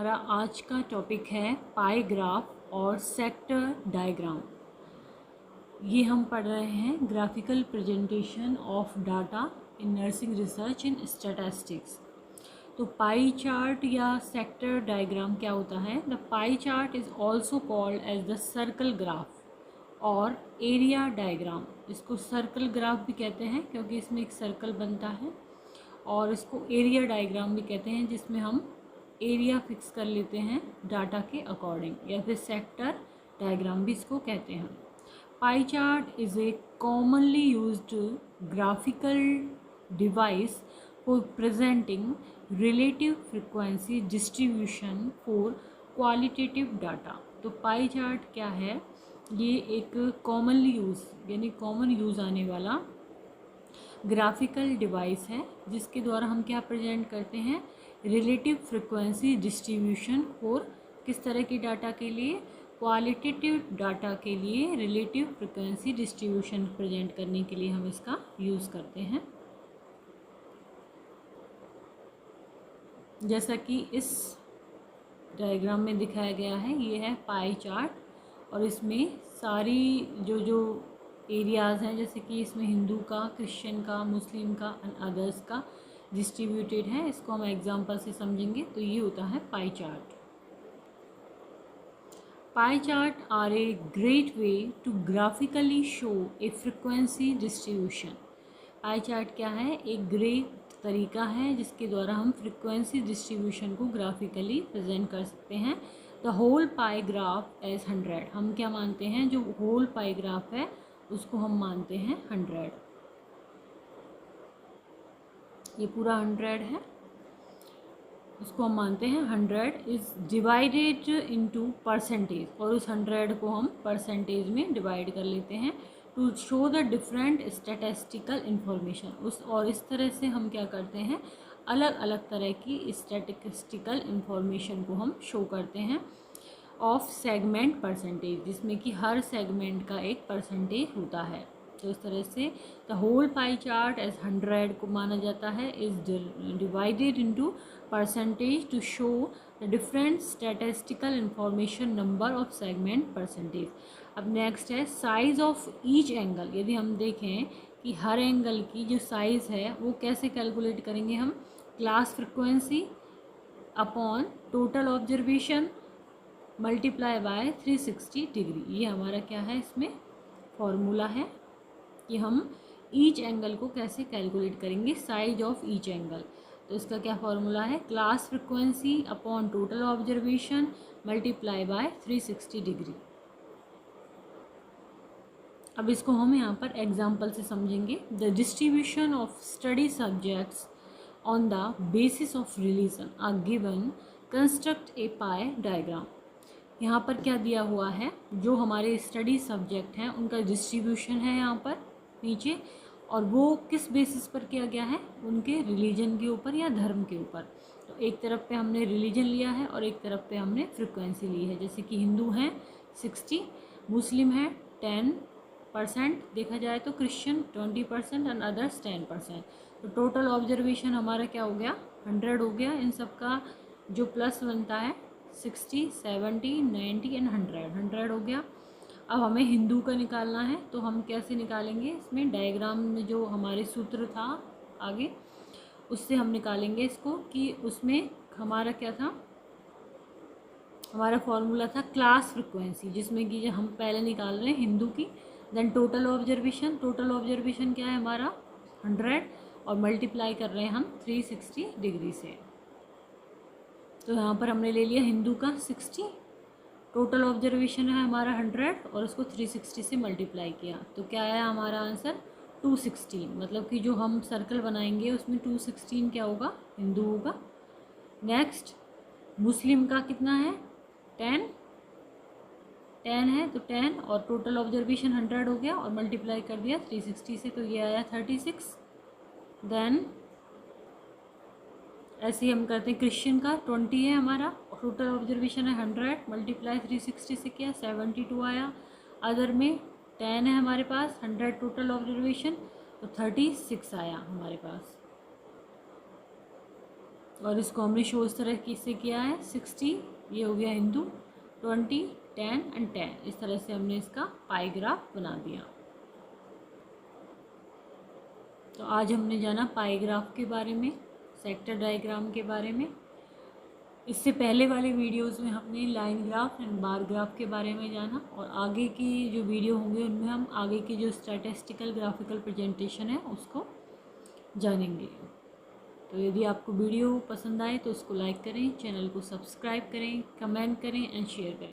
हमारा आज का टॉपिक है पाई ग्राफ और सेक्टर डायग्राम। ये हम पढ़ रहे हैं graphical presentation of data in nursing research in statistics. तो पाई चार्ट या सेक्टर डायग्राम क्या होता है? The pie chart is also called as the circle graph और एरिया डायग्राम। इसको सर्कल ग्राफ भी कहते हैं क्योंकि इसमें एक सर्कल बनता है, और इसको एरिया डायग्राम भी कहते हैं जिसमें हम एरिया फिक्स कर लेते हैं डाटा के अकॉर्डिंग, या फिर सेक्टर डायग्राम भी इसको कहते हैं। पाई chart is a commonly used graphical device for presenting relative frequency distribution for qualitative data. तो पाई चार्ट क्या है? ये एक कॉमनली यूज़ यानी कॉमन यूज़ आने वाला ग्राफिकल डिवाइस है जिसके द्वारा हम क्या प्रेजेंट करते हैं? रिलेटिव फ्रीक्वेंसी डिस्ट्रीब्यूशन फॉर किस तरह की डाटा के लिए? क्वालिटेटिव डाटा के लिए रिलेटिव फ्रीक्वेंसी डिस्ट्रीब्यूशन प्रेजेंट करने के लिए हम इसका यूज़ करते हैं। जैसा कि इस डायग्राम में दिखाया गया है, ये है पाई चार्ट और इसमें सारी जो एरियाज़ हैं, जैसे कि इसमें हिंदू का, क्रिश्चियन का, मुस्लिम का एंड अदर्स का डिस्ट्रीब्यूटेड है। इसको हम एग्जांपल से समझेंगे। तो ये होता है pie chart. Pie chart are a great way to graphically show a frequency distribution. Pie chart क्या है? एक ग्रेट तरीका है जिसके द्वारा हम फ्रिक्वेंसी डिस्ट्रीब्यूशन को ग्राफिकली प्रेजेंट कर सकते हैं। The whole pie graph as 100। हम क्या मानते हैं? जो होल पाई ग्राफ है उसको हम मानते हैं 100। ये पूरा 100 है, उसको हम मानते हैं 100 इज़ डिवाइडेड इनटू परसेंटेज, और उस 100 को हम परसेंटेज में डिवाइड कर लेते हैं to show the different statistical information. और इस तरह से हम क्या करते हैं? अलग अलग तरह की स्टैटिस्टिकल इंफॉर्मेशन को हम शो करते हैं ऑफ सेगमेंट परसेंटेज, जिसमें कि हर सेगमेंट का एक परसेंटेज होता है। तो इस तरह से the whole pie chart as 100 को माना जाता है is divided into percentage to show the different statistical information number of segment percentage. अब नेक्स्ट है साइज ऑफ ईच एंगल। यदि हम देखें कि हर एंगल की जो साइज़ है वो कैसे कैलकुलेट करेंगे हम? Class frequency upon total observation multiply by 360 degree. ये हमारा क्या है? इसमें फॉर्मूला है कि हम ईच एंगल को कैसे कैलकुलेट करेंगे, साइज ऑफ ईच एंगल। तो इसका क्या फॉर्मूला है? Class frequency upon total observation multiply by 360 degree. अब इसको हम यहाँ पर एग्जाम्पल से समझेंगे। The distribution of study subjects on the basis of religion are given, construct a pie diagram. यहाँ पर क्या दिया हुआ है? जो हमारे स्टडी सब्जेक्ट हैं उनका डिस्ट्रीब्यूशन है यहाँ पर नीचे, और वो किस बेसिस पर किया गया है? उनके रिलीजन के ऊपर या धर्म के ऊपर। तो एक तरफ पे हमने रिलीजन लिया है और एक तरफ पे हमने फ्रिक्वेंसी ली है। जैसे कि हिंदू हैं 60, मुस्लिम है 10% देखा जाए तो, क्रिश्चियन 20% एंड अदर्स 10%। तो टोटल ऑब्जर्वेशन हमारा क्या हो गया? 100 हो गया। इन सब का जो प्लस बनता है 60, 70, 90 एंड 100 हो गया। अब हमें हिंदू का निकालना है, तो हम कैसे निकालेंगे? इसमें डायग्राम में जो हमारे सूत्र था आगे, उससे हम निकालेंगे इसको, कि उसमें हमारा क्या था? हमारा फॉर्मूला था क्लास फ्रिक्वेंसी, जिसमें कि हम पहले निकाल रहे हैं हिंदू की, then total observation. Total observation क्या है हमारा? 100, और मल्टीप्लाई कर रहे हैं हम 360 डिग्री से। तो यहाँ पर हमने ले लिया हिंदू का 60, टोटल ऑब्जर्वेशन है हमारा 100, और उसको 360 से मल्टीप्लाई किया। तो क्या आया हमारा आंसर? 216। मतलब कि जो हम सर्कल बनाएंगे उसमें 216 क्या होगा? हिंदू होगा। नेक्स्ट मुस्लिम का कितना है? 10 है, तो 10 और टोटल ऑब्जर्वेशन 100 हो गया और मल्टीप्लाई कर दिया 360 से, तो ये आया 36। देन ऐसे ही हम करते हैं क्रिश्चियन का 20 है हमारा, टोटल ऑब्जर्वेशन है 100, मल्टीप्लाई 360 से किया 72 आया। अदर में 10 है हमारे पास, 100 टोटल ऑब्जर्वेशन, तो 36 आया हमारे पास। और इसको हमने शो इस तरह किससे किया है, 60 ये हो गया हिंदू, 20 10 एंड 10, इस तरह से हमने इसका पाई ग्राफ बना दिया। तो आज हमने जाना पाई ग्राफ के बारे में, सेक्टर डायग्राम के बारे में। इससे पहले वाले वीडियोस में हमने line graph and bar graph के बारे में जाना, और आगे की जो वीडियो होंगे उनमें हम आगे की जो स्टैटिस्टिकल ग्राफिकल प्रेजेंटेशन है उसको जानेंगे। तो यदि आपको वीडियो पसंद आए तो उसको लाइक करें, चैनल को सब्सक्राइब करें, कमेंट करें एंड शेयर करें।